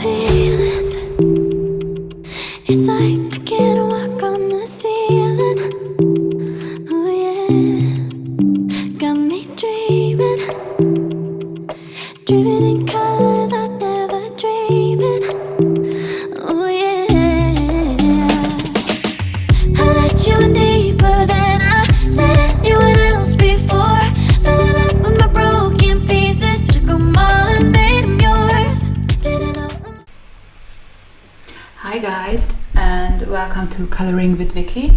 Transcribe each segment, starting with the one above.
Feelings, it's like I can't walk on the ceiling. Oh yeah, got me dreaming, dreaming in colors I never dreamed. Oh yeah, I let you in deeper than I let anyone else before. Fell in love with my broken pieces, took them all and made them yours. Didn't know. Hi guys, and welcome to Coloring with Vicky.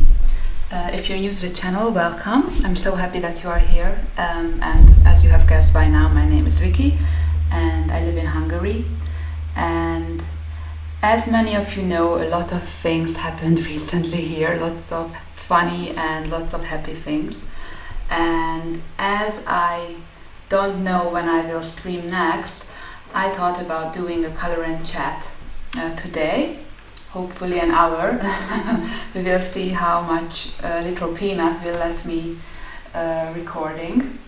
If you're new to the channel, welcome. I'm so happy that you are here, and as you have guessed by now, my name is Vicky and I live in Hungary. And as many of you know, a lot of things happened recently here, lots of funny and lots of happy things. And as I don't know when I will stream next, I thought about doing a color and chat today. Hopefully an hour. We will see how much little Peanut will let me recording.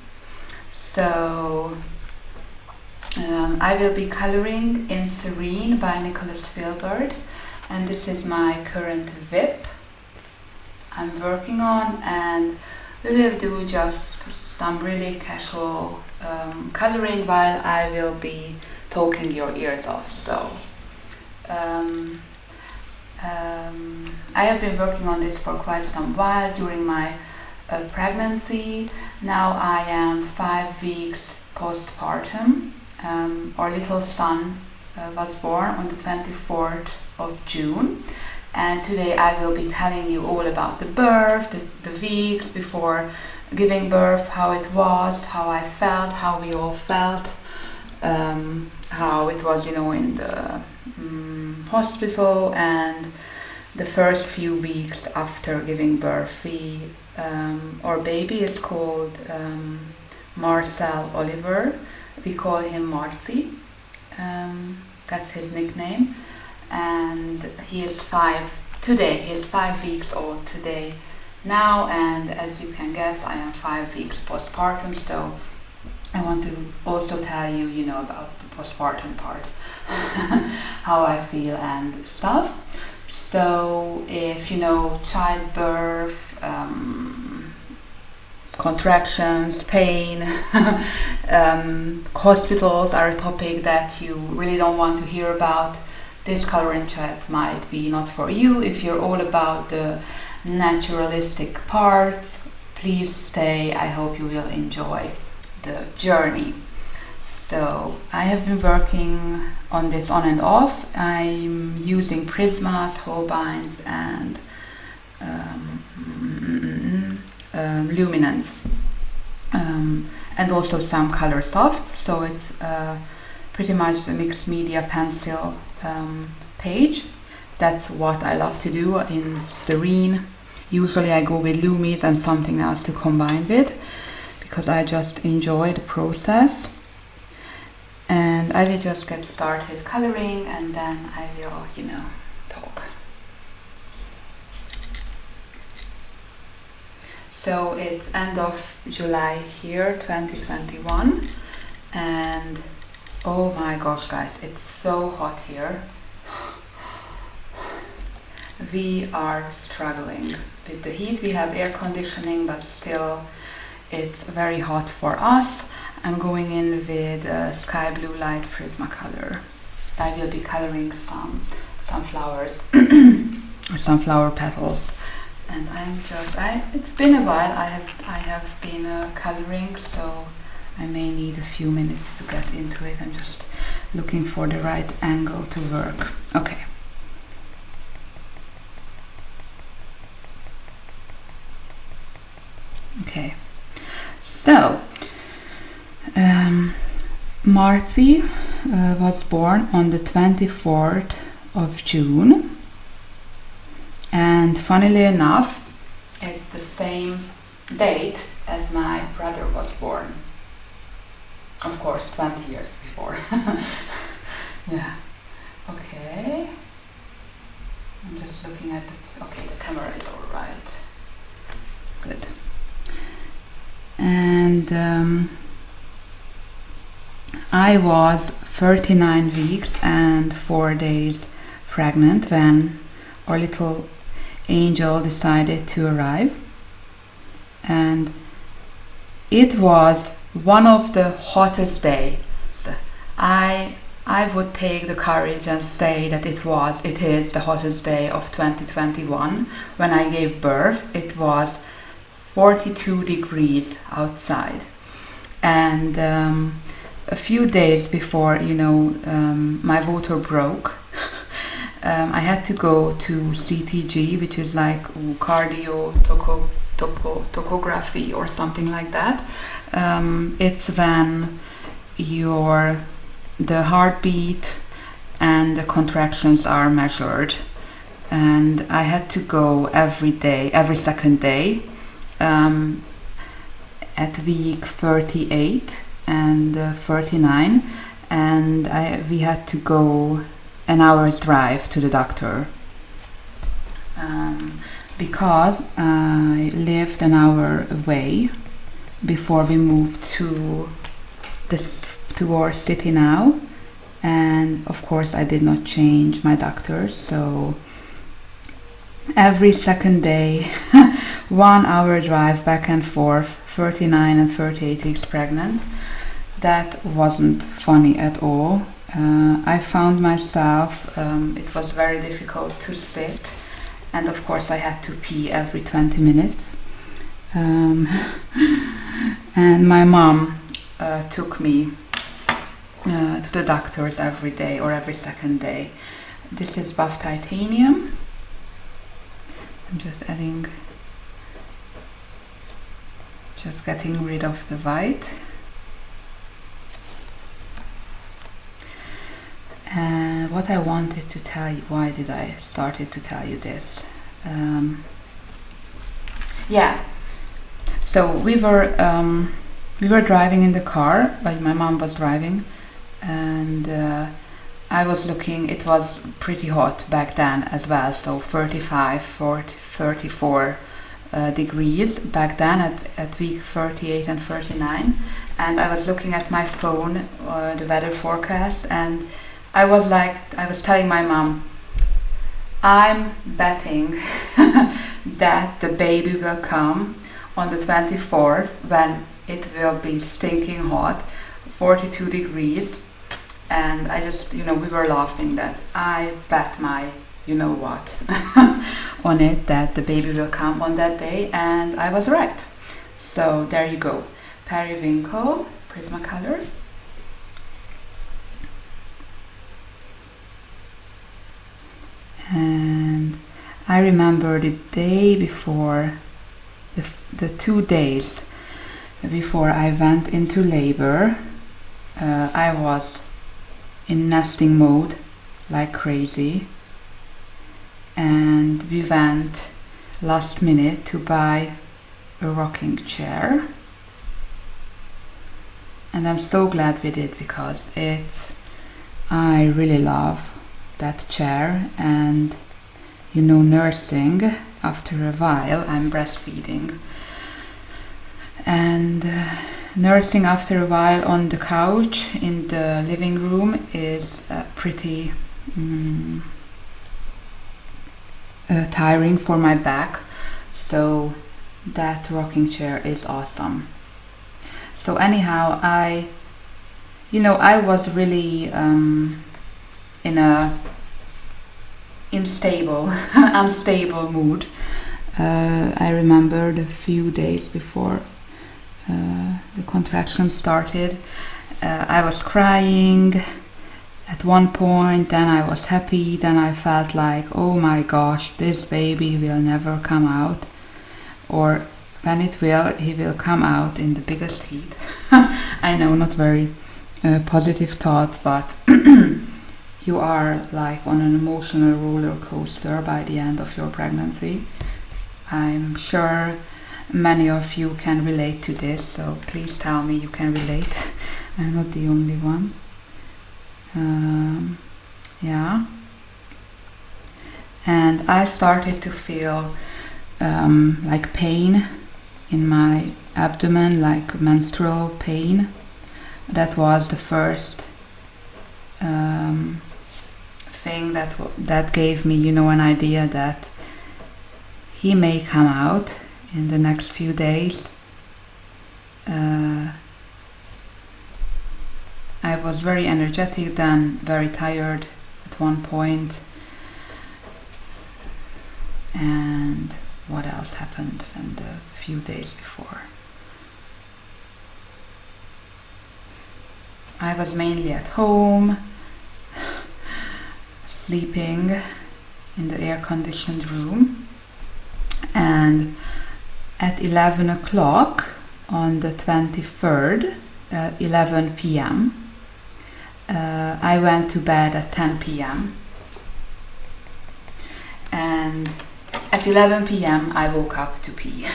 So I will be coloring in Serene by Nicholas Filbert, and this is my current VIP I'm working on, and we will do just some really casual coloring while I will be talking your ears off. So I have been working on this for quite some while during my pregnancy. Now I am 5 weeks postpartum. Our little son was born on the 24th of June, and today I will be telling you all about the birth, the weeks before giving birth, how it was, how I felt, how we all felt, how it was, in the hospital, and the first few weeks after giving birth. Our baby is called Marcel Oliver. We call him Marty. That's his nickname, and he is 5 today. He is 5 weeks old today now, and as you can guess, I am 5 weeks postpartum. So I want to also tell you, about the postpartum part, how I feel and stuff. So if childbirth, contractions, pain, hospitals are a topic that you really don't want to hear about, this color and chat might be not for you. If you're all about the naturalistic parts, please stay. I hope you will enjoy the journey. So I have been working on this on and off. I'm using prismas, Holbeins, and luminance, and also some color soft. So it's pretty much the mixed media pencil page. That's what I love to do in Serene. Usually I go with Lumis and something else to combine with, because I just enjoy the process. And I will just get started coloring, and then I will, talk. So it's end of July here, 2021, and oh my gosh guys, it's so hot here. We are struggling with the heat. We have air conditioning, but still it's very hot for us. I'm going in with sky blue light Prismacolor. I will be coloring some flowers or some flower petals, and it's been a while I have been coloring, so I may need a few minutes to get into it. I'm just looking for the right angle to work. Okay. Okay, so Marty was born on the 24th of June, and funnily enough, it's the same date as my brother was born. of course 20 years before. Yeah, okay. I'm just looking at okay, the camera is all right. Good. And I was 39 weeks and 4 days pregnant when our little angel decided to arrive. And it was one of the hottest days. I would take the courage and say that it is the hottest day of 2021. When I gave birth, it was 42 degrees outside. And a few days before, my water broke, I had to go to CTG, which is like cardio topography or something like that. It's when the heartbeat and the contractions are measured, and I had to go every second day, at week 38 and 39, and we had to go an hour's drive to the doctor, because I lived an hour away before we moved to our city now. And of course I did not change my doctor, so every second day 1 hour drive back and forth, 39 and 38 weeks pregnant. That wasn't funny at all. I found myself, it was very difficult to sit, and of course I had to pee every 20 minutes. And my mom took me to the doctors every day or every second day. This is buff titanium. I'm just getting rid of the white. And what I wanted to tell you, why did I started to tell you this? Yeah, so we were driving in the car, but my mom was driving, and I was looking. It was pretty hot back then as well, so 35, 40, 34 degrees back then at week 38 and 39, and I was looking at my phone, the weather forecast, and I was telling my mom, I'm betting that the baby will come on the 24th when it will be stinking hot, 42 degrees. And I just, we were laughing that I bet my, what, on it, that the baby will come on that day, and I was right. So there you go, Periwinkle Prismacolor. And I remember the day before, the 2 days before I went into labor, I was in nesting mode like crazy, and we went last minute to buy a rocking chair, and I'm so glad we did, because I really love that chair. And nursing, after a while, I'm breastfeeding, and nursing after a while on the couch in the living room is pretty tiring for my back, so that rocking chair is awesome. So anyhow, I was really in a unstable mood. I remember the few days before the contractions started, I was crying at one point, then I was happy, then I felt like, oh my gosh, this baby will never come out, or when it will, he will come out in the biggest heat. I know, not very positive thoughts, but you are like on an emotional roller coaster by the end of your pregnancy. I'm sure many of you can relate to this, so please tell me you can relate. I'm not the only one. Yeah. And I started to feel like pain in my abdomen, like menstrual pain. That was the first thing that gave me, an idea that he may come out in the next few days. I was very energetic then, very tired at one point. And what else happened in the few days before? I was mainly at home, sleeping in the air-conditioned room, and at 11 o'clock on the 23rd, 11 p.m., I went to bed at 10 p.m. and at 11 p.m. I woke up to pee.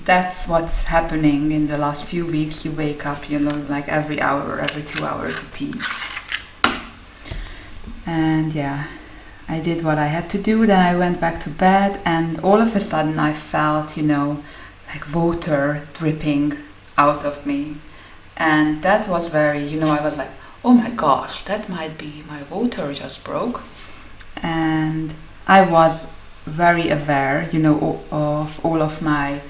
That's what's happening in the last few weeks. You wake up, like every hour or every 2 hours to pee. And yeah, I did what I had to do. Then I went back to bed, and all of a sudden I felt, like water dripping out of me. And that was very, I was like, oh my gosh, that might be my water just broke. And I was very aware, of all of my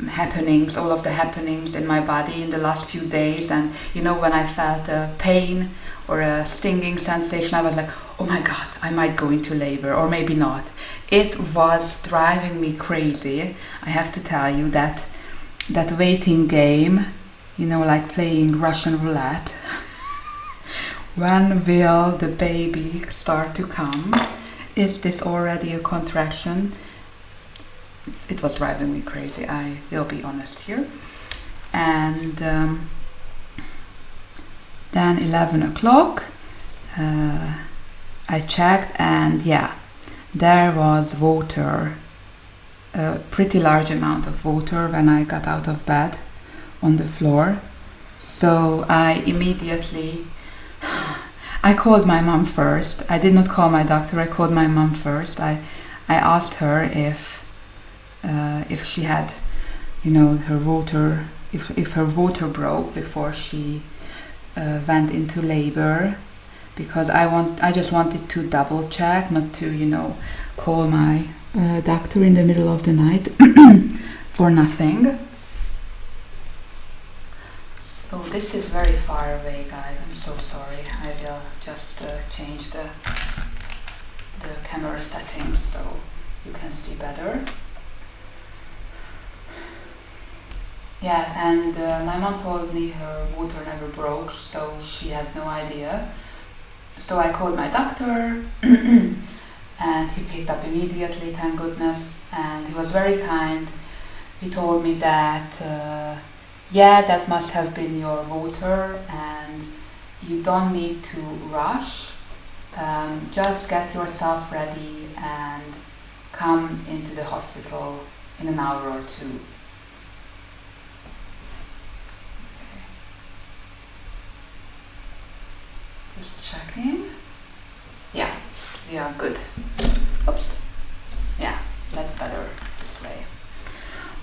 happenings, all of the happenings in my body in the last few days. And when I felt a pain or a stinging sensation, I was like, oh my god, I might go into labor, or maybe not. It was driving me crazy. I have to tell you that waiting game, like playing Russian roulette. When will the baby start to come? Is this already a contraction? It was driving me crazy, I will be honest here. And then 11 o'clock, I checked, and yeah, there was water, a pretty large amount of water when I got out of bed on the floor. So I immediately, I called my mom first. I did not call my doctor, I called my mom first. I asked her if she had, her water, if her water broke before she went into labor, because I just wanted to double check, not to, call my doctor in the middle of the night for nothing. So this is very far away, guys. I'm so sorry. I will just change the camera settings so you can see better. Yeah, and my mom told me her water never broke, so she has no idea. So I called my doctor and he picked up immediately, thank goodness, and he was very kind. He told me that yeah, that must have been your water and you don't need to rush. Just get yourself ready and come into the hospital in an hour or two. Just checking. Yeah, we are good. Oops. Yeah, that's better this way.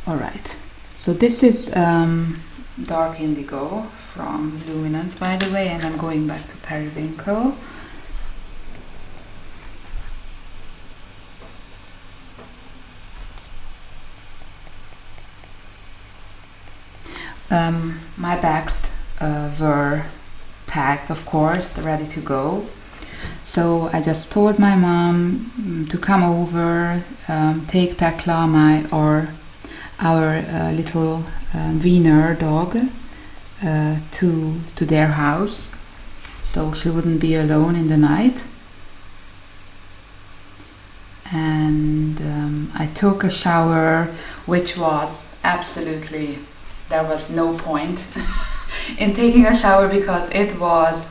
Alright, so this is dark indigo from Luminance, by the way, and I'm going back to periwinkle. My bags were packed, of course, ready to go. So I just told my mom to come over, take Tekla, our little Wiener dog, to their house, so she wouldn't be alone in the night. And I took a shower, which was absolutely, there was no point in taking a shower because it was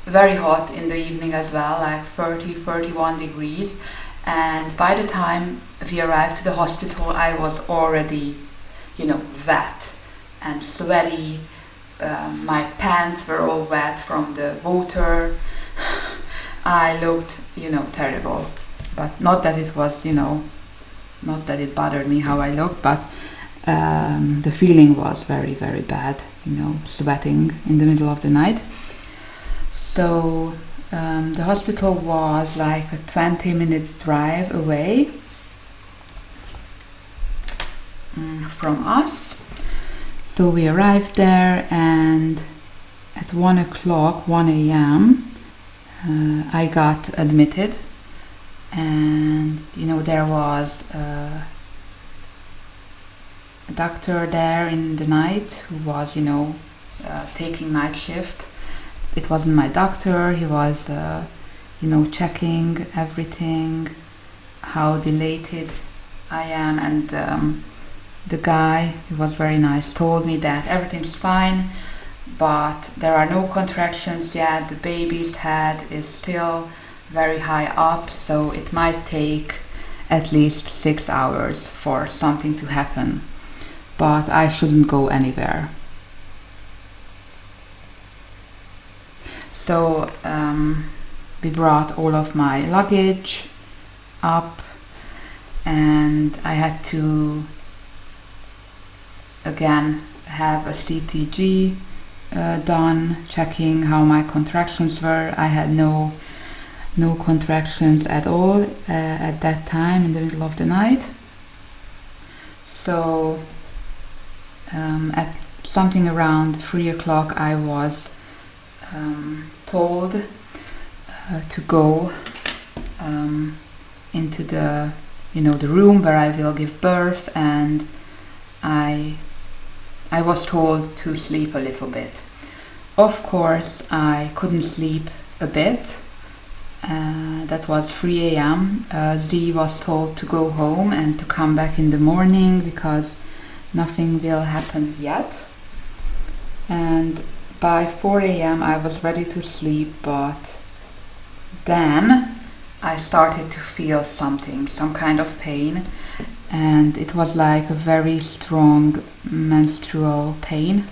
very hot in the evening as well, like 30-31 degrees. And by the time we arrived to the hospital, I was already, wet and sweaty my pants were all wet from the water. I looked, terrible. But not that it was, not that it bothered me how I looked, but the feeling was very, very bad, sweating in the middle of the night. So the hospital was like a 20 minutes drive away from us. So we arrived there, and at 1 o'clock, 1 a.m., I got admitted. And there was a doctor there in the night who was taking night shift. It wasn't my doctor. He was checking everything, how dilated I am, and the guy, who was very nice, told me that everything's fine, but there are no contractions yet. The baby's head is still very high up, so it might take at least 6 hours for something to happen, but I shouldn't go anywhere. So we brought all of my luggage up, and I had to again have a CTG done, checking how my contractions were. I had no contractions at all at that time in the middle of the night. So at something around 3 o'clock I was told to go into the room where I will give birth, and I was told to sleep a little bit. Of course I couldn't sleep a bit. That was 3 a.m. Z was told to go home and to come back in the morning because nothing will happen yet. And by 4 a.m. I was ready to sleep, but then I started to feel something, some kind of pain, and it was like a very strong menstruational pain.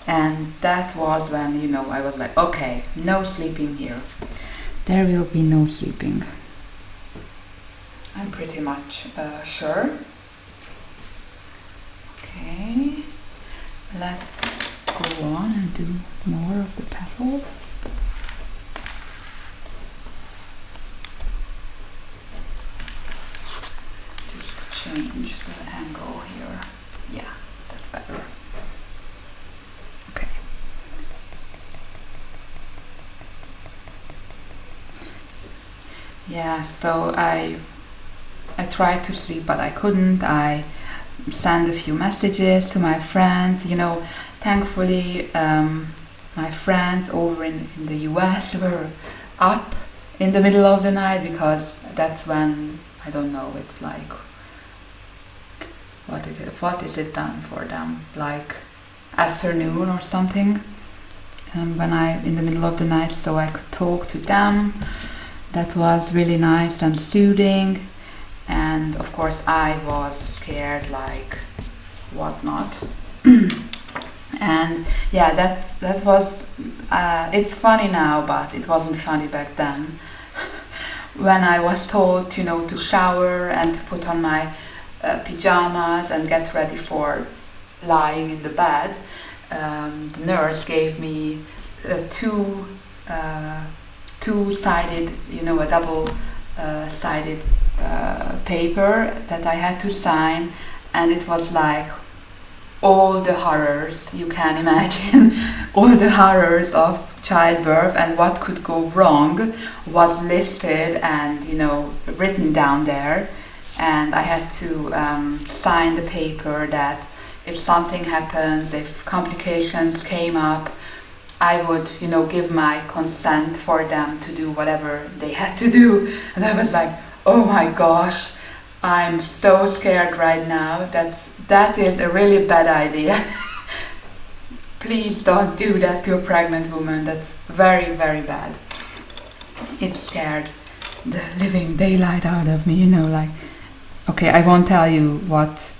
And that was when, I was like, okay, no sleeping here. There will be no sleeping. I'm pretty much sure. Okay, let's go on and do more of the petal. Just change the angle here. Yeah, that's better. Okay. Yeah, so I tried to sleep, but I couldn't. I sent a few messages to my friends. Thankfully, my friends over in the US were up in the middle of the night, because that's when, I don't know, it's like, what is it done for them? Like afternoon or something, when I in the middle of the night, so I could talk to them. That was really nice and soothing. And of course I was scared like whatnot. And yeah, that was it's funny now, but it wasn't funny back then. When I was told to shower and to put on my pajamas and get ready for lying in the bed, the nurse gave me two-sided, a double sided paper that I had to sign, and it was like all the horrors you can imagine. All the horrors of childbirth and what could go wrong was listed and written down there, and I had to sign the paper that if something happens, if complications came up, I would give my consent for them to do whatever they had to do. And I was like, oh my gosh, I'm so scared right now. That is a really bad idea. Please don't do that to a pregnant woman. That's very, very bad. It scared the living daylight out of me, okay, I won't tell you what,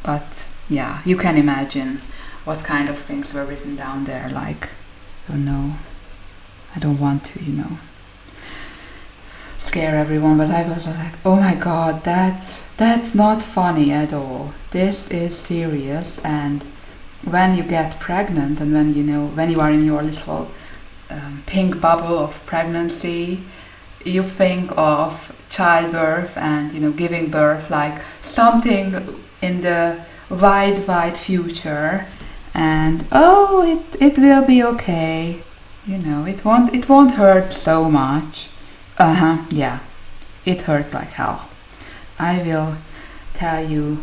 but yeah, you can imagine. what kind of things were written down there, like, oh no, I don't want to, scare everyone, but I was like, oh my god, that's not funny at all. This is serious. And when you get pregnant, and when you are in your little pink bubble of pregnancy, you think of childbirth and giving birth like something in the wide future, and it will be okay, it won't hurt so much. Yeah, it hurts like hell. I will tell you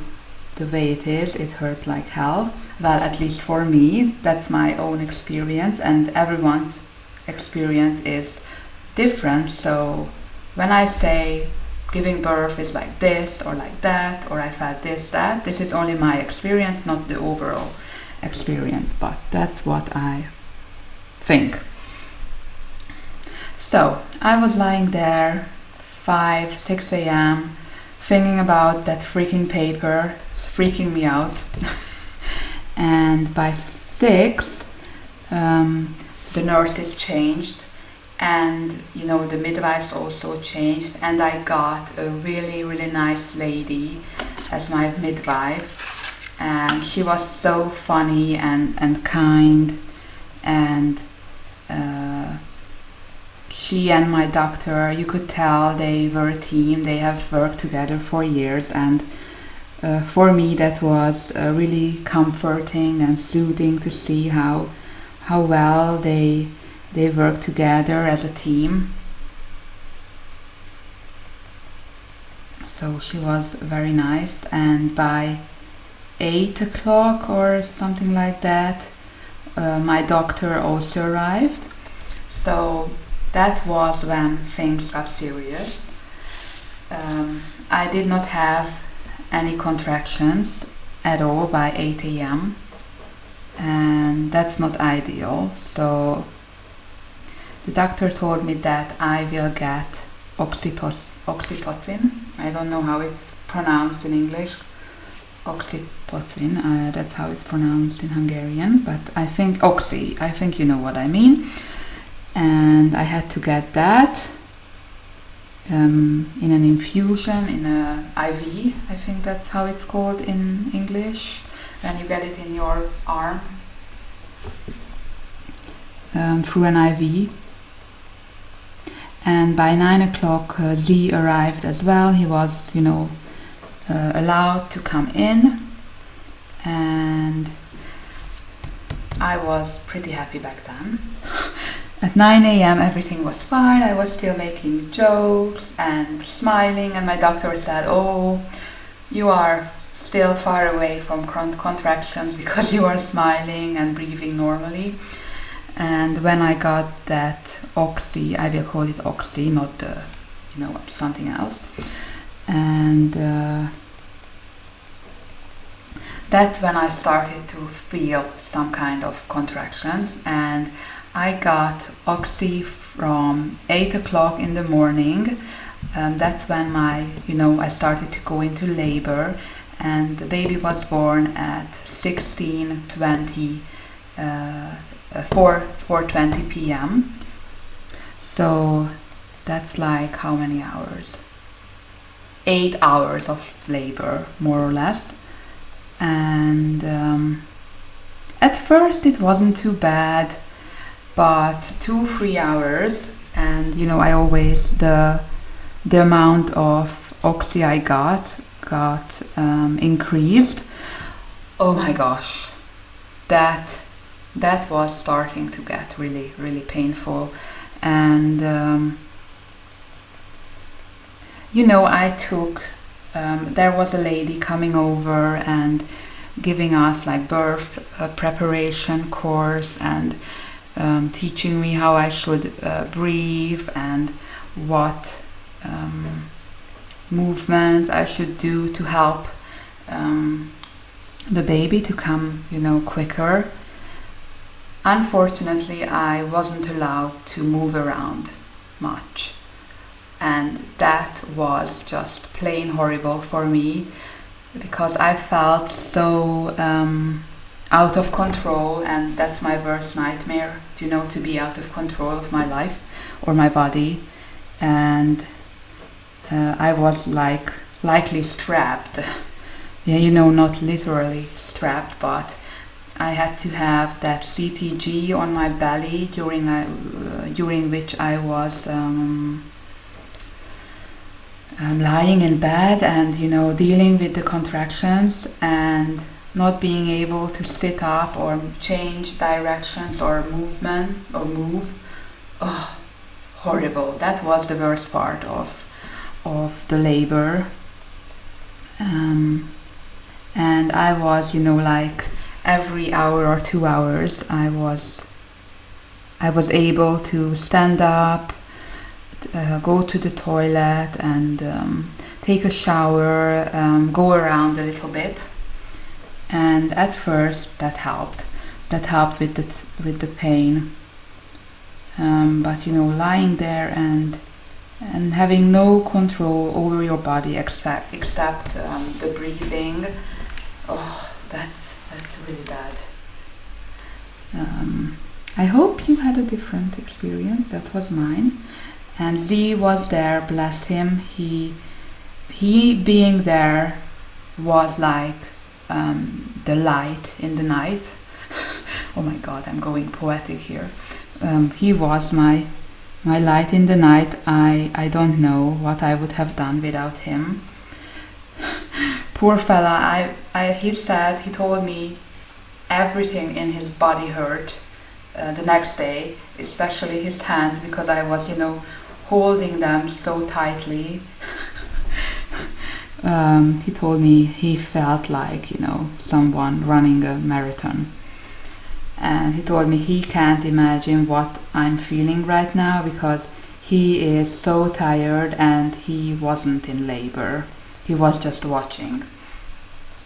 the way it is. It hurts like hell. Well, at least for me, that's my own experience, and everyone's experience is different. So when I say giving birth is like this or like that, or I felt this is only my experience, not the overall experience, but that's what I think. So I was lying there 6 a.m. thinking about that freaking paper. It's freaking me out. And by 6, the nurses changed, and the midwives also changed, and I got a really, really nice lady as my midwife, and she was so funny and kind, and she and my doctor, you could tell they were a team. They have worked together for years, and for me that was really comforting and soothing to see how well they work together as a team. So she was very nice, and by 8 o'clock or something like that, my doctor also arrived. So that was when things got serious. I did not have any contractions at all by 8 a.m. and that's not ideal. So the doctor told me that I will get oxytocin. I don't know how it's pronounced in English. Oxytocin, that's how it's pronounced in Hungarian, but I think you know what I mean. And I had to get that in an infusion, in a IV, I think that's how it's called in English, when you get it in your arm, through an IV. And by 9 o'clock, Z arrived as well. He was, allowed to come in, and I was pretty happy back then. At 9 a.m. everything was fine. I was still making jokes and smiling, and my doctor said, "Oh, you are still far away from contractions because you are smiling and breathing normally." And when I got that oxy, I will call it oxy, not something else. And that's when I started to feel some kind of contractions, and I got oxy from 8 o'clock in the morning. That's when I started to go into labor, and the baby was born at 16:20, 4:20 p.m. So that's like how many hours? 8 hours of labor, more or less. And at first it wasn't too bad, but 2-3 hours, and I always the amount of oxy I got increased. Oh my gosh, that was starting to get really, really painful. And I took there was a lady coming over and giving us like birth preparation course, and teaching me how I should breathe and what movements I should do to help the baby to come, quicker. Unfortunately, I wasn't allowed to move around much, and that was just plain horrible for me, because I felt so out of control, and that's my worst nightmare, to be out of control of my life or my body. And I was likely strapped. Yeah, not literally strapped, but I had to have that CTG on my belly during which I was lying in bed and dealing with the contractions and not being able to sit up or change directions or move. Oh, horrible. That was the worst part of the labor. And I was, every hour or 2 hours, I was able to stand up, go to the toilet, and take a shower, go around a little bit. And at first, that helped. That helped with the pain. But lying there and having no control over your body except the breathing. Oh, that's really bad. I hope you had a different experience. That was mine. And Z was there, bless him. He being there was like the light in the night. Oh my God, I'm going poetic here. He was my light in the night. I don't know what I would have done without him. Poor fella, he told me everything in his body hurt the next day, especially his hands, because I was, holding them so tightly. He told me he felt like, someone running a marathon. And he told me he can't imagine what I'm feeling right now because he is so tired and he wasn't in labor. He was just watching.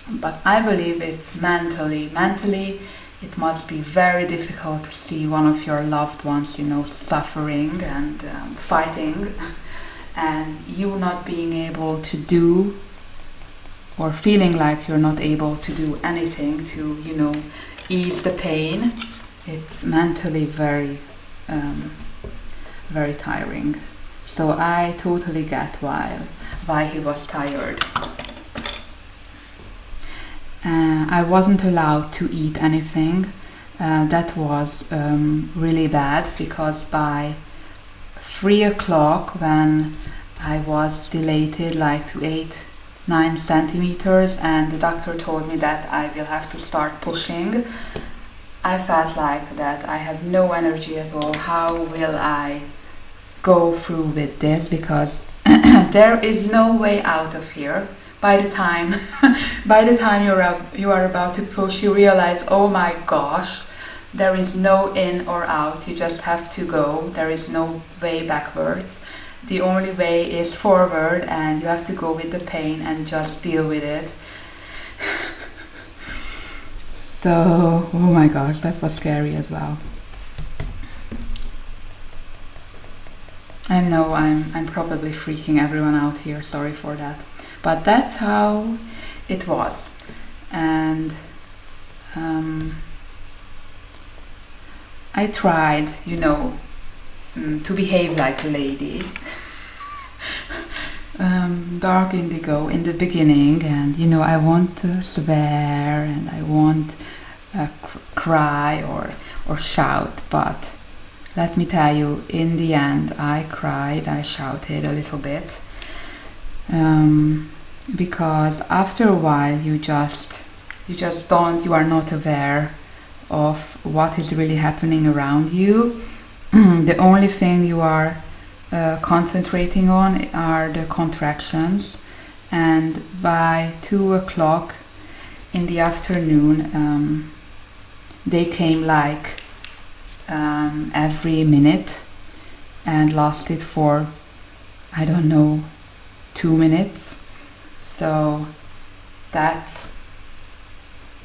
But I believe it's mentally, it must be very difficult to see one of your loved ones, suffering and fighting, and you not being able to do, or feeling like you're not able to do anything to, ease the pain. It's mentally very, very tiring. So I totally get why he was tired. I wasn't allowed to eat anything. That was really bad because by 3 o'clock, when I was dilated to 8-9 centimeters, and the doctor told me that I will have to start pushing, I felt like that I have no energy at all. How will I go through with this? Because there is no way out of here. By the time you are about to push, you realize, oh my gosh, there is no in or out. You just have to go. There is no way backwards. The only way is forward, and you have to go with the pain and just deal with it. So, oh my gosh, that was scary as well. I know I'm probably freaking everyone out here. Sorry for that. But that's how it was. And I tried, to behave like a lady. Dark indigo in the beginning, and I won't swear and I won't cry or shout, but let me tell you, in the end I cried, I shouted a little bit. Because after a while you are not aware of what is really happening around you. The only thing you are concentrating on are the contractions, and by 2 o'clock in the afternoon they came every minute and lasted for, I don't know, 2 minutes. So that's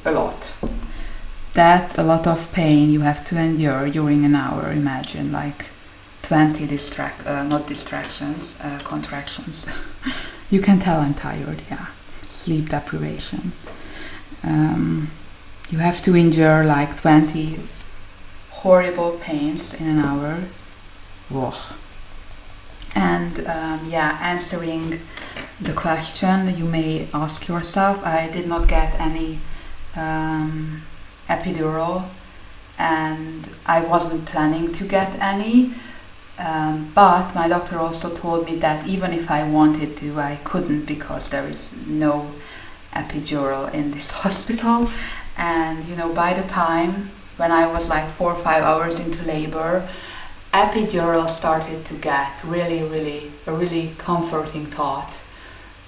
a lot. That's a lot of pain you have to endure during an hour. Imagine 20 contractions. You can tell I'm tired, yeah. Sleep deprivation. you have to endure like 20 horrible pains in an hour. Whoa. And answering the question you may ask yourself, I did not get any epidural, and I wasn't planning to get any, but my doctor also told me that even if I wanted to, I couldn't, because there is no epidural in this hospital. And by the time when I was like 4 or 5 hours into labor, epidural started to get a really comforting thought.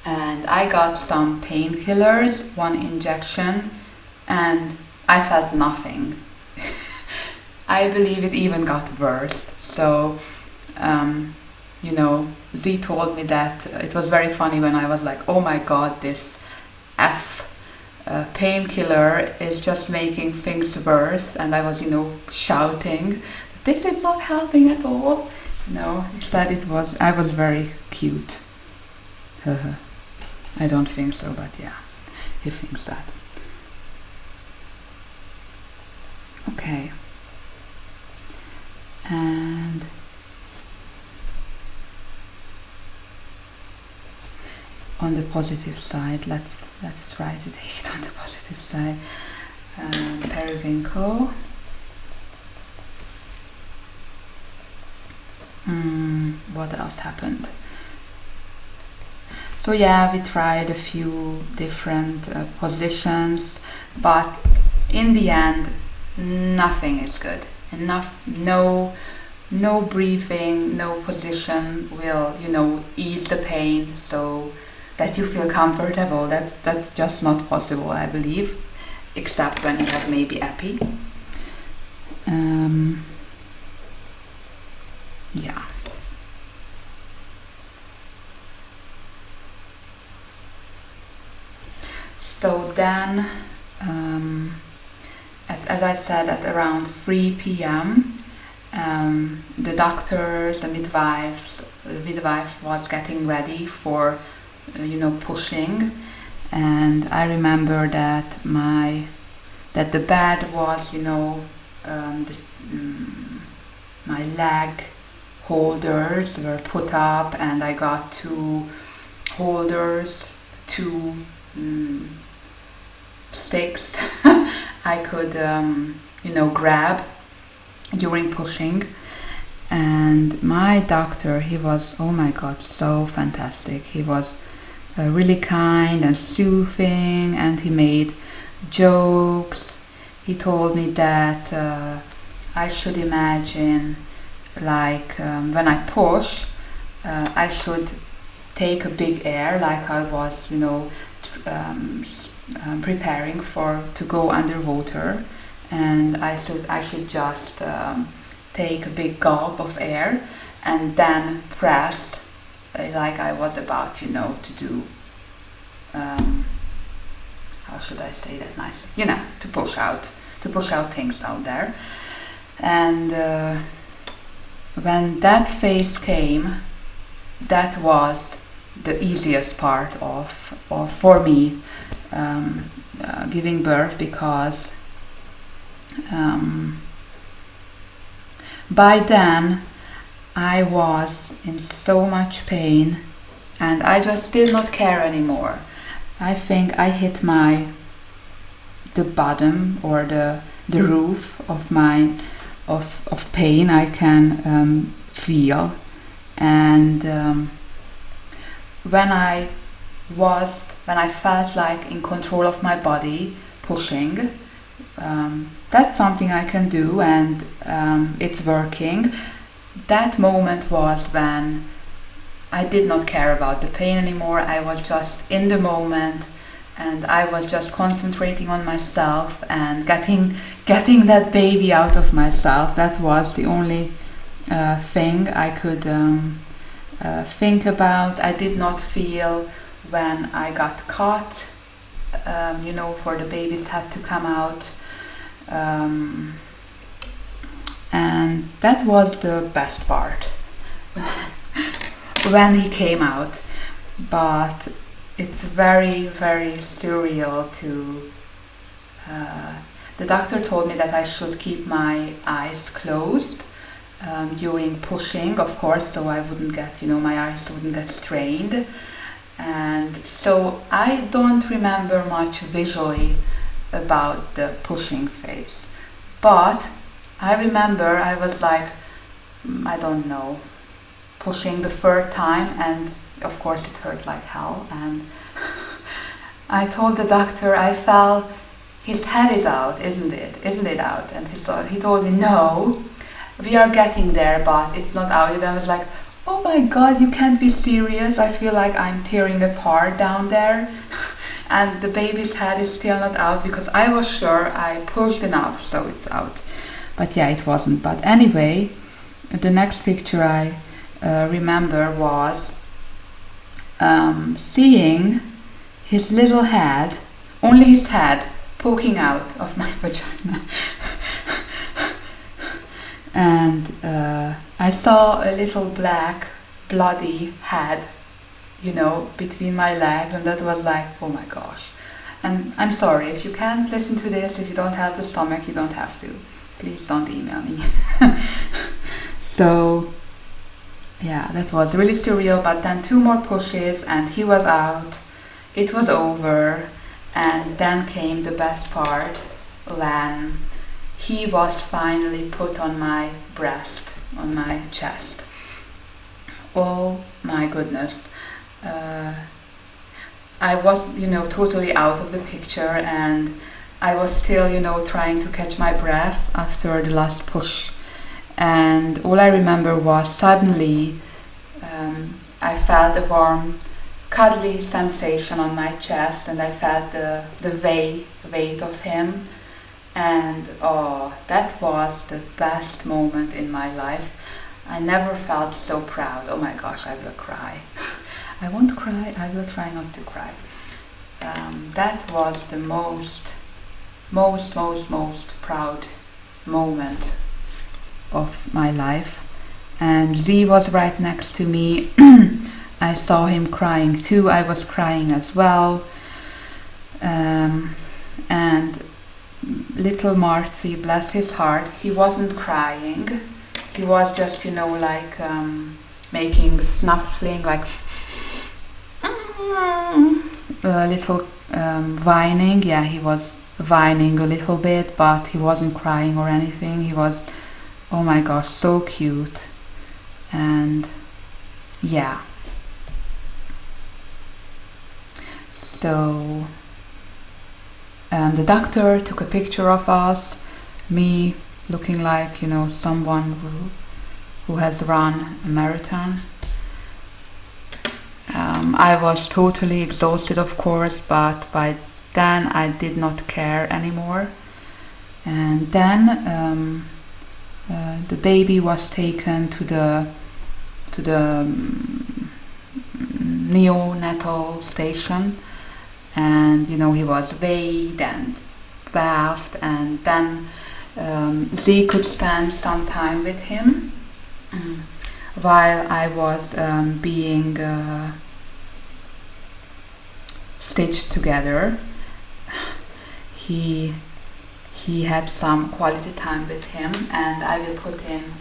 And I got some painkillers, 1 injection, and I felt nothing. I believe it even got worse. So, Z told me that it was very funny when I was like, oh my god, this painkiller is just making things worse. And I was, shouting, this is not helping at all. He said I was very cute. I don't think so, but yeah, he thinks that. Okay. And on the positive side, let's try to take it on the positive side. Periwinkle. What else happened? So yeah, we tried a few different positions, but in the end, nothing is good. No breathing, no position will, ease the pain so that you feel comfortable. That's just not possible, I believe, except when you have maybe epi. Yeah. So then, as I said, at around 3 p.m., the doctors, the midwife was getting ready for, pushing, and I remember that the bed was, my leg holders were put up, and I got 2 holders, 2 sticks I could grab during pushing. And my doctor, he was, oh my god, so fantastic. He was really kind and soothing, and he made jokes. He told me that I should imagine like when I push, I should take a big air, like I was preparing to go underwater, and I should just take a big gulp of air and then press like I was about to do how should I say that nicely, to push out things out there. And when that phase came, that was the easiest part of for me giving birth, because by then I was in so much pain, and I just did not care anymore. I think I hit the bottom or the roof of pain I can feel. And when I felt like in control of my body, pushing, that's something I can do, and it's working. That moment was when I did not care about the pain anymore. I was just in the moment, and I was just concentrating on myself and getting that baby out of myself. That was the only thing I could think about. I did not feel when I got caught, for the babies had to come out. And that was the best part when he came out. But it's very, very surreal to the doctor told me that I should keep my eyes closed during pushing, of course, so I wouldn't get, my eyes wouldn't get strained. And so I don't remember much visually about the pushing phase. But I remember I was like, I don't know, pushing the third time, and of course it hurt like hell. And I told the doctor, I felt his head is out, isn't it? Isn't it out? And he told me, no, we are getting there, but it's not out. And I was like, oh my God, you can't be serious. I feel like I'm tearing apart down there. And the baby's head is still not out, because I was sure I pushed enough, so it's out. But yeah, it wasn't. But anyway, the next picture I remember was seeing his little head, only his head, poking out of my vagina. And I saw a little black, bloody head, between my legs, and that was like, oh my gosh. And I'm sorry, if you can't listen to this, if you don't have the stomach, you don't have to. Please don't email me. So, yeah, that was really surreal. But then 2 more pushes and he was out. It was over. And then came the best part, when he was finally put on my breast, on my chest. Oh my goodness. I was, totally out of the picture, and I was still, trying to catch my breath after the last push. And all I remember was suddenly I felt a warm, cuddly sensation on my chest, and I felt the weight of him. And that was the best moment in my life. I never felt so proud. Oh my gosh, I will cry. I won't cry, I will try not to cry. That was the most proud moment of my life. And Z was right next to me. I saw him crying too. I was crying as well. And little Marty, bless his heart, he wasn't crying. He was just, making snuffling, like a little whining. Yeah, he was whining a little bit, but he wasn't crying or anything. He was, oh my gosh, so cute. And yeah. So the doctor took a picture of us, me looking like, someone who has run a marathon. I was totally exhausted, of course, but by then I did not care anymore. And then the baby was taken to the neonatal station, and he was weighed and bathed, and then Z could spend some time with him while I was being stitched together. He had some quality time with him, and I will put in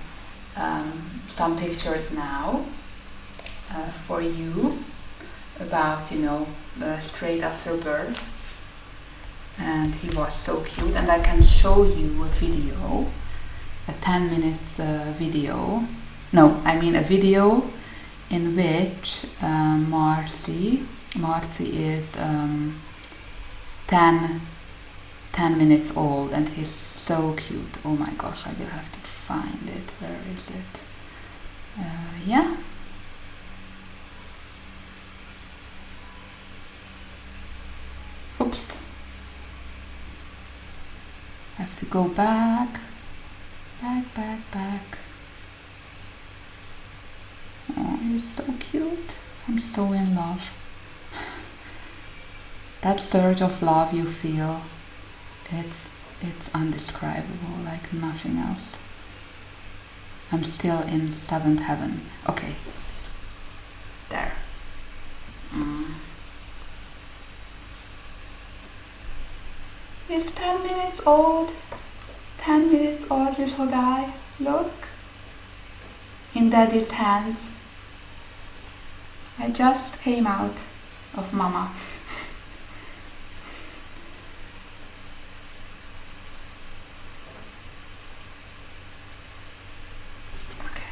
some pictures now for you about straight after birth. And he was so cute, and I can show you a video, a 10 minutes video. No, I mean a video in which Marcy is 10 minutes old, and he's so cute. Oh my gosh, I will have to find it. Where is it? Yeah. Oops. I have to go back. Oh, he's so cute. I'm so in love. That surge of love you feel, it's undescribable, like nothing else. I'm still in 7th heaven. Okay. There. He's 10 minutes minutes old. 10 minutes old little guy. Look. In daddy's hands. I just came out of mama. Okay.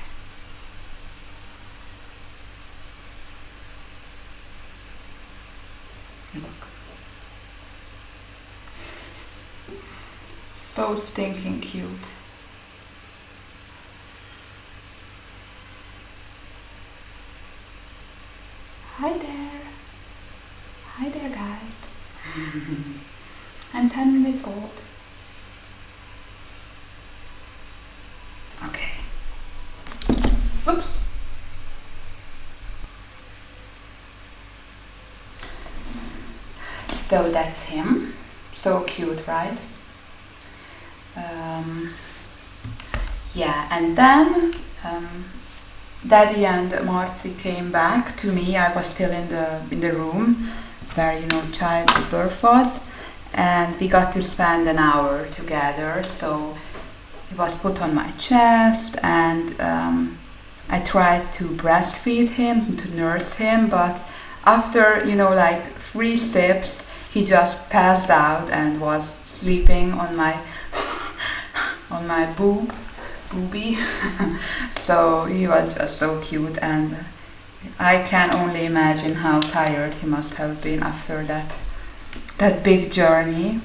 Look. So stinking cute. Hi there. Hi there, guys. I'm 10 minutes old. Okay. Oops. So that's him. So cute, right? Yeah, and then Daddy and Marcy came back to me. I was still in the room where childbirth was, and we got to spend an hour together. So he was put on my chest, and I tried to breastfeed him, to nurse him, but after like 3 sips, he just passed out and was sleeping on my boobie. So he was just so cute, and I can only imagine how tired he must have been after that big journey.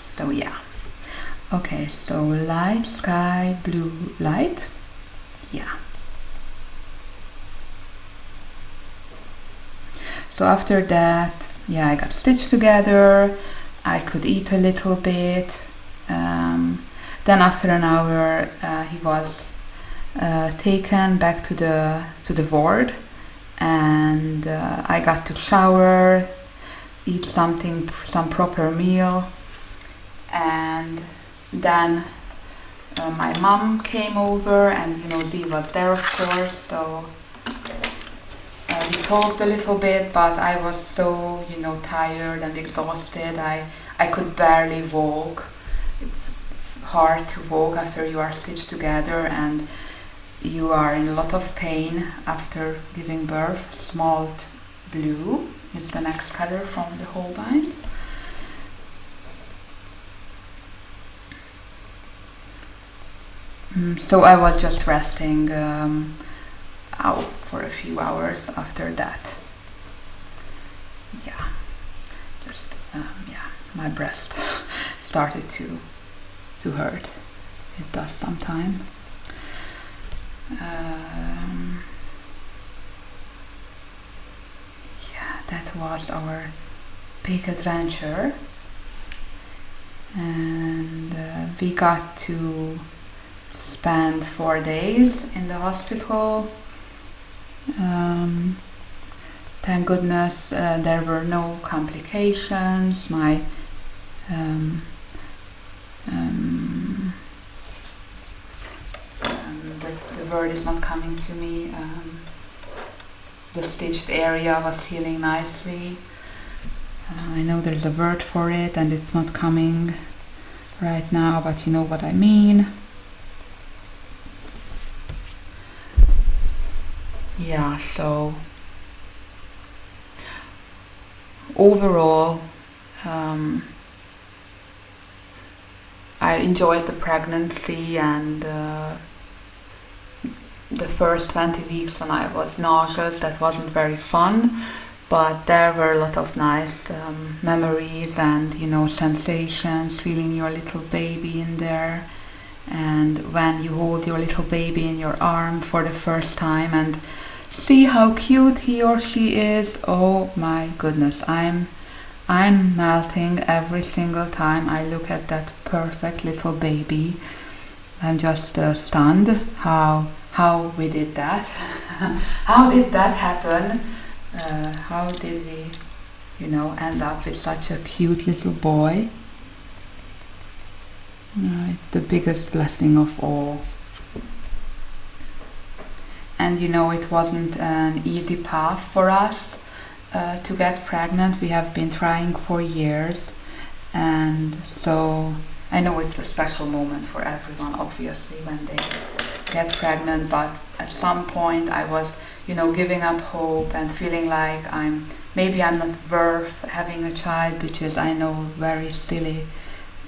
So yeah. Okay, so light, sky, blue, light. Yeah. So after that, yeah, I got stitched together. I could eat a little bit. Then after an hour, he was taken back to the ward, and I got to shower, eat some proper meal, and then my mom came over, and Z was there, of course. So we talked a little bit, but I was so tired and exhausted. I could barely walk. It's hard to walk after you are stitched together and you are in a lot of pain after giving birth. Smalt blue is the next color from the Holbeins. So I was just resting out for a few hours after that. Yeah, just my breast started to hurt. It does sometime. Yeah, that was our big adventure, and we got to spend 4 days in the hospital. Thank goodness there were no complications. My the word is not coming to me. The stitched area was healing nicely. I know there's a word for it and it's not coming right now, but you know what I mean. Yeah, so overall I enjoyed the pregnancy, and the first 20 weeks when I was nauseous, that wasn't very fun, but there were a lot of nice memories and sensations, feeling your little baby in there, and when you hold your little baby in your arm for the first time and see how cute he or she is. Oh my goodness, I'm melting every single time I look at that perfect little baby. I'm just stunned how we did that. How did that happen? How did we end up with such a cute little boy? It's the biggest blessing of all. And it wasn't an easy path for us to get pregnant. We have been trying for years, And so I know it's a special moment for everyone, obviously, when they get pregnant, but at some point I was, giving up hope and feeling like maybe I'm not worth having a child, which is, I know, very silly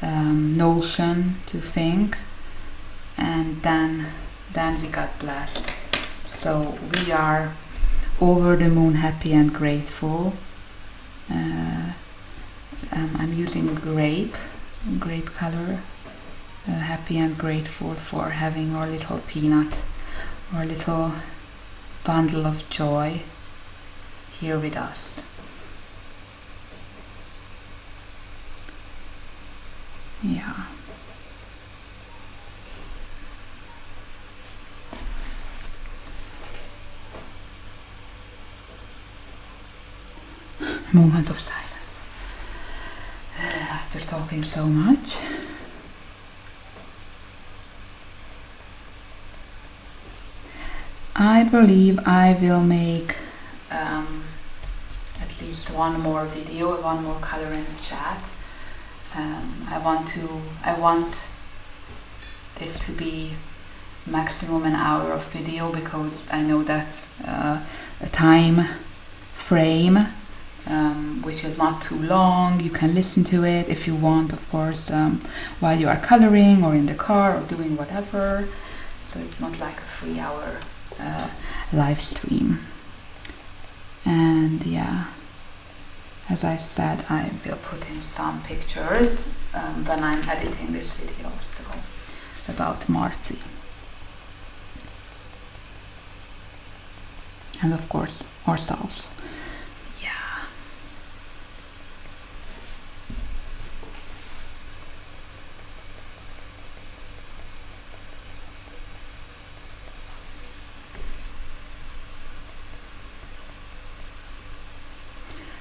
notion to think. And then we got blessed. So we are over the moon happy and grateful. I'm using grape color, happy and grateful for having our little peanut, our little bundle of joy here with us. Yeah. Moment of silence. After talking so much. I believe I will make at least one more video, one more color and chat. I want this to be maximum an hour of video, because I know that's a time frame which is not too long. You can listen to it if you want, of course, while you are coloring or in the car or doing whatever. So it's not like a 3-hour live stream. And yeah, as I said, I will put in some pictures when I'm editing this video, so about Marty. And of course, ourselves. Yeah.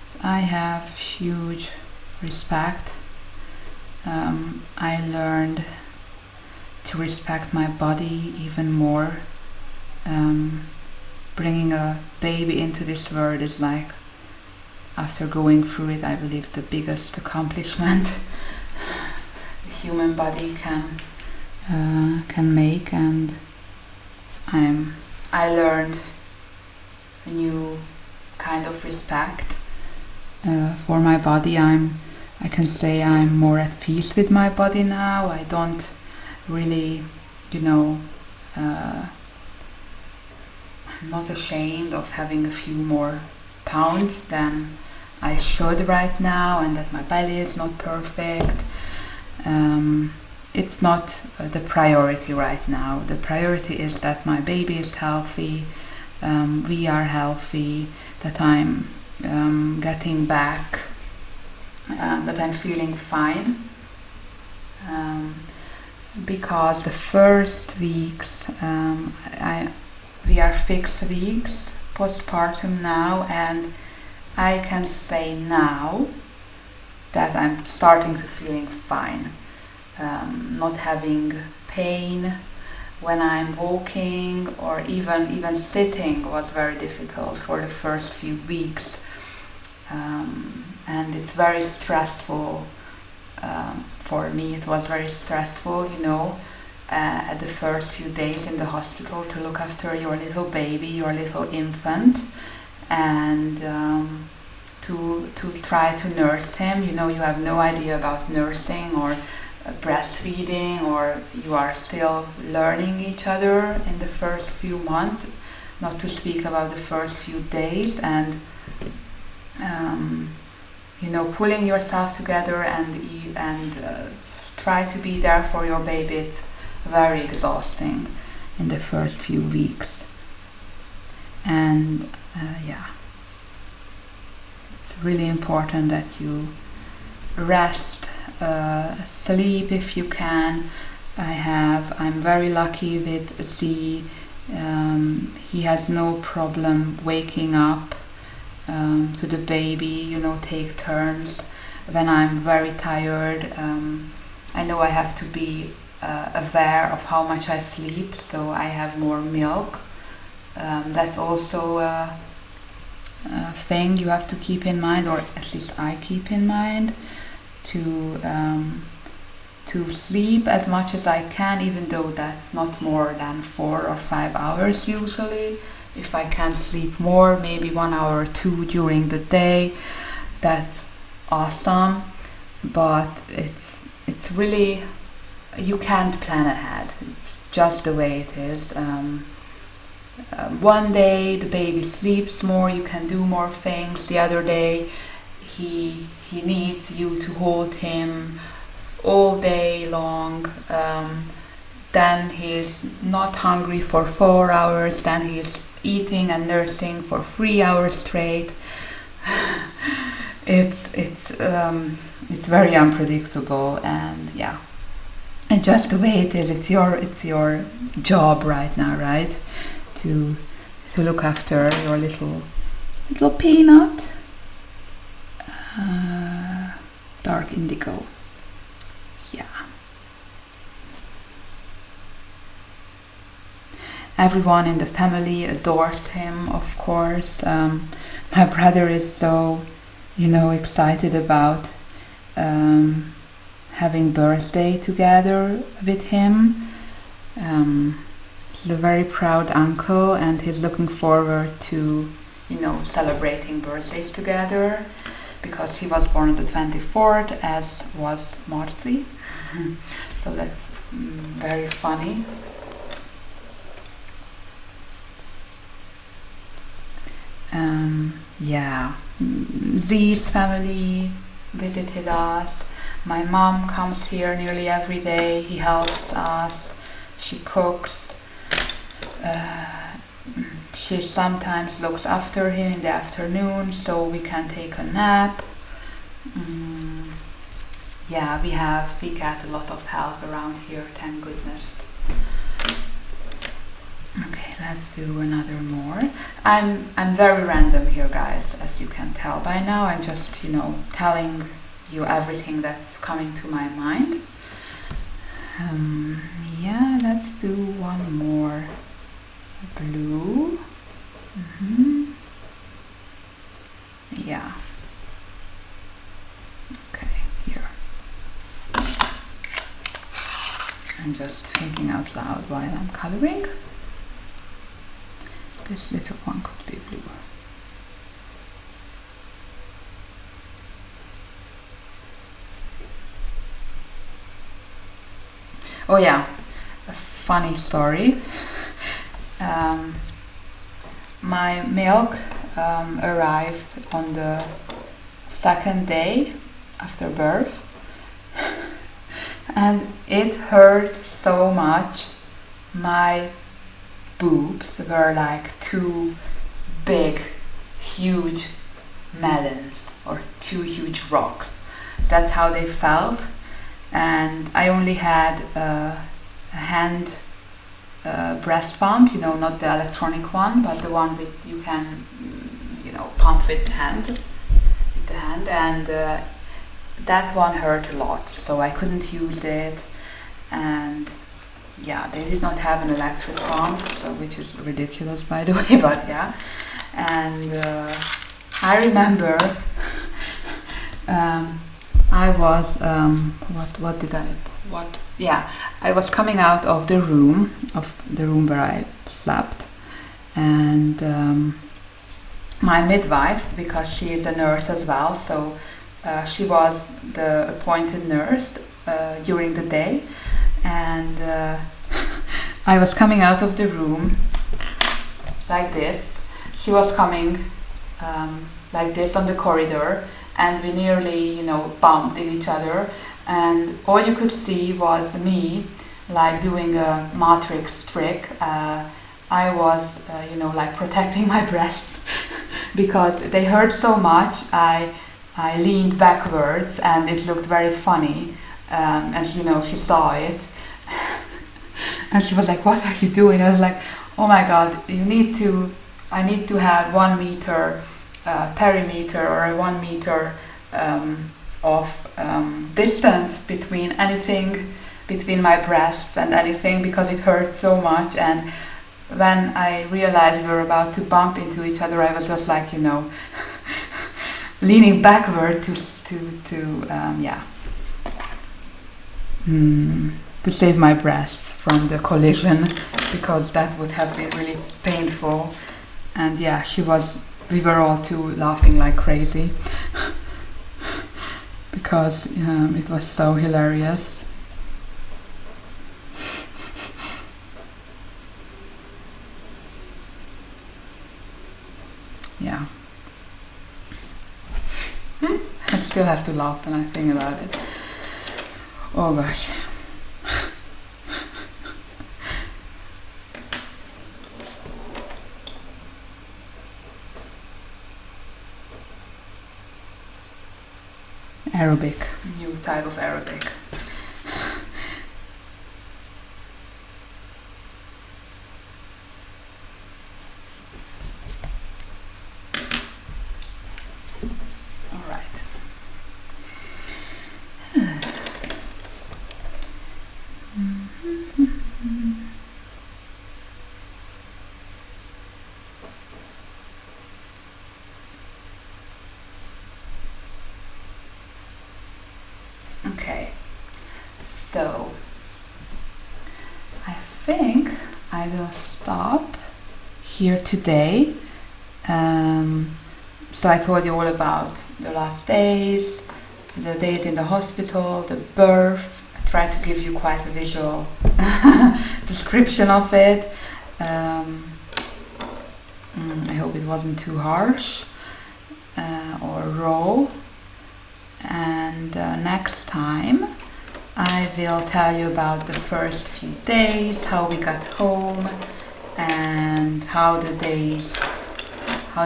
So I have huge respect. I learned to respect my body even more. Bringing a baby into this world is like, after going through it, I believe the biggest accomplishment the human body can make. And I learned a new kind of respect for my body. I can say I'm more at peace with my body now. I don't really, I'm not ashamed of having a few more pounds than I should right now, and that my belly is not perfect. It's not the priority right now. The priority is that my baby is healthy, we are healthy, that I'm getting back, that I'm feeling fine. Because the first weeks, we are 6 weeks postpartum now, and I can say now that I'm starting to feeling fine. Not having pain when I'm walking, or even sitting was very difficult for the first few weeks, and it's very stressful. For me it was very stressful, at the first few days in the hospital, to look after your little baby, your little infant, and to try to nurse him. You have no idea about nursing or breastfeeding, or you are still learning each other in the first few months, not to speak about the first few days. And pulling yourself together and try to be there for your baby, it's very exhausting in the first few weeks. And it's really important that you rest, sleep if you can. I'm very lucky with Z. He has no problem waking up to the baby, take turns. When I'm very tired, I know I have to be aware of how much I sleep, so I have more milk. That's also a thing you have to keep in mind, or at least I keep in mind, to sleep as much as I can, even though that's not more than 4 or 5 hours usually. If I can sleep more, maybe 1 hour or 2 during the day, that's awesome. But it's really, you can't plan ahead. It's just the way it is. One day the baby sleeps more, you can do more things. The other day he needs you to hold him all day long. Then he's not hungry for 4 hours, then he's eating and nursing for 3 hours straight. It's very unpredictable, and yeah, and just the way it is. It's your job right now, right? To look after your little peanut, dark indigo. Yeah. Everyone in the family adores him, of course. My brother is so, excited about having birthday together with him. He's a very proud uncle, and he's looking forward to, celebrating birthdays together, because he was born on the 24th, as was Marty. So that's very funny. Yeah, Z's family visited us. My mom comes here nearly every day. He helps us. She cooks. She sometimes looks after him in the afternoon so we can take a nap. Yeah, we get a lot of help around here, thank goodness. Okay, let's do another more. I'm very random here, guys, as you can tell by now. I'm just, telling you everything that's coming to my mind. Yeah, let's do one more. Blue. Yeah. Okay, here. I'm just thinking out loud while I'm coloring. This little one could be blue. Oh yeah, a funny story. My milk arrived on the second day after birth, and it hurt so much. My boobs were like two big, huge melons, or two huge rocks. That's how they felt. And I only had a hand breast pump, not the electronic one, but the one with you can, pump with the hand. And that one hurt a lot, so I couldn't use it. And yeah, they did not have an electric pump, so which is ridiculous, by the way. But yeah, and I remember I was I was coming out of the room where I slept, and my midwife, because she is a nurse as well, so she was the appointed nurse during the day, and I was coming out of the room like this. She was coming like this on the corridor, and we nearly, bumped in each other, and all you could see was me like doing a matrix trick. I was, like protecting my breasts because they hurt so much. I leaned backwards, and it looked very funny, and she saw it, and she was like, "What are you doing?" I was like, "Oh my God, I need to have 1 meter perimeter, or a 1 meter of distance between my breasts and anything, because it hurt so much." And when I realized we were about to bump into each other, I was just like, leaning backward to to save my breasts from the collision, because that would have been really painful. And yeah, we were all too laughing like crazy because it was so hilarious. Yeah. I still have to laugh when I think about it. Oh gosh. Arabic, new type of Arabic. All right. Okay, so I think I will stop here today. So I told you all about the last days, the days in the hospital, the birth. I tried to give you quite a visual description of it. I hope it wasn't too harsh or raw. And next time I will tell you about the first few days, how we got home, and how the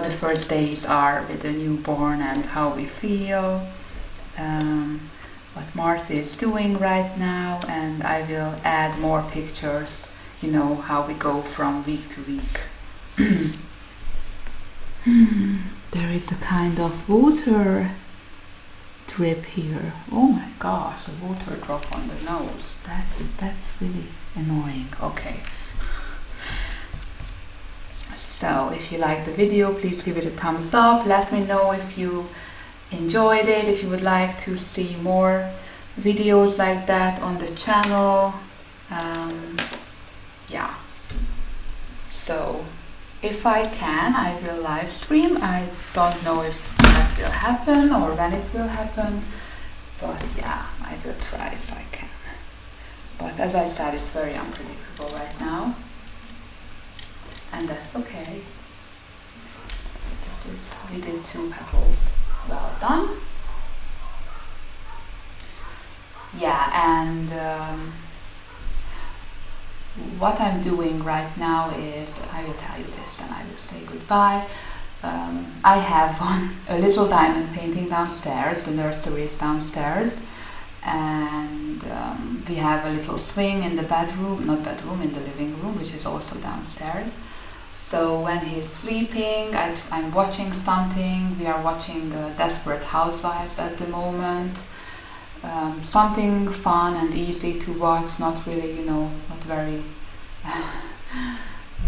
first days are with the newborn and how we feel, what Martha is doing right now, and I will add more pictures, how we go from week to week. There is a kind of water drip here. Oh my gosh, a water drop on the nose. That's really annoying. Okay. So if you like the video, please give it a thumbs up. Let me know if you enjoyed it, if you would like to see more videos like that on the channel. Yeah. So if I can, I will live stream. I don't know if that will happen or when it will happen, but yeah, I will try if I can. But as I said, it's very unpredictable right now, and that's okay. We did 2 petals. Well done. Yeah, and what I'm doing right now is, I will tell you this, then I will say goodbye. I have a little diamond painting downstairs. The nursery is downstairs, and we have a little swing in the in the living room, which is also downstairs. So when he's sleeping, I'm watching something. We are watching Desperate Housewives at the moment. Something fun and easy to watch, not really, not very,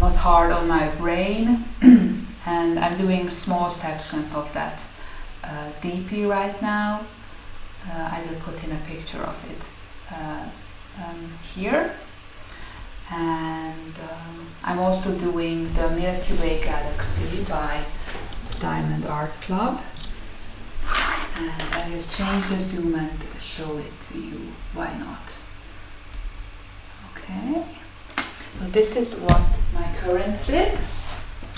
not hard on my brain. And I'm doing small sections of that DP right now. I will put in a picture of it here. And I'm also doing the Milky Way Galaxy by Diamond Art Club. And I will change the zoom and show it to you. Why not? Okay. So this is what my current lip.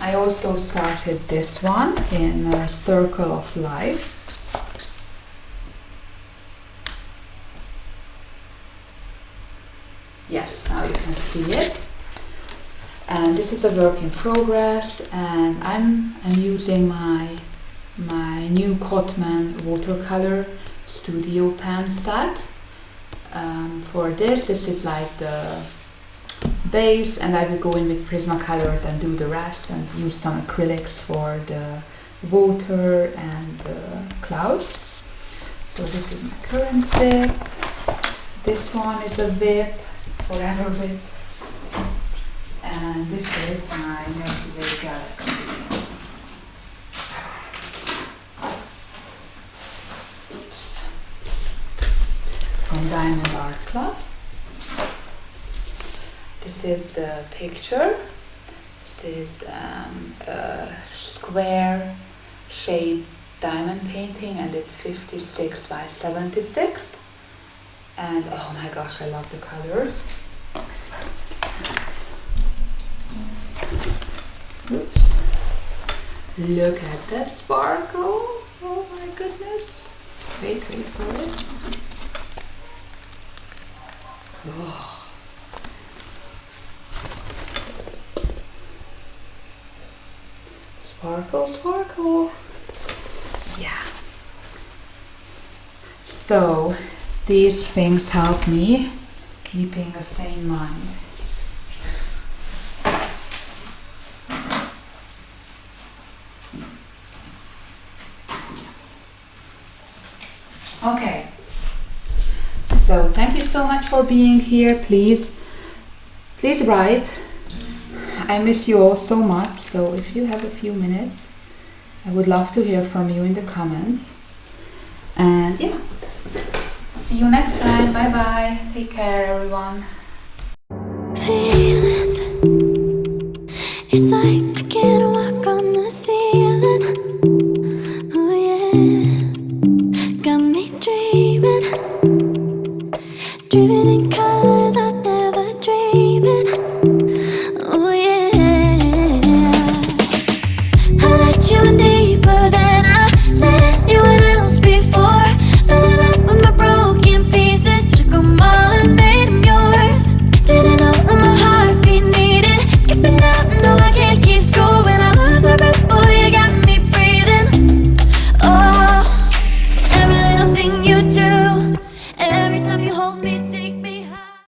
I also started this one in Circle of Life. Yes, now you can see it. And this is a work in progress, and I'm using my new Cotman watercolor studio pen set for this. This is like the base, and I will go in with Prismacolors and do the rest and use some acrylics for the water and the clouds. So this is my current whip. This one is a whip, forever whip, and this is my Milky Way Galaxy. Oops. From Diamond Art Club. This is the picture. This is a square shaped diamond painting, and it's 56 by 76. And oh my gosh, I love the colors. Oops. Look at that sparkle. Oh my goodness. Wait for it. Oh. Sparkle, sparkle. Yeah. So these things help me keeping a sane mind. Okay. So thank you so much for being here. Please write. I miss you all so much. So if you have a few minutes, I would love to hear from you in the comments. And yeah, see you next time. Bye bye. Take care, everyone. Feelings, it's like I can't walk on the ceiling. Oh yeah, got me dreaming in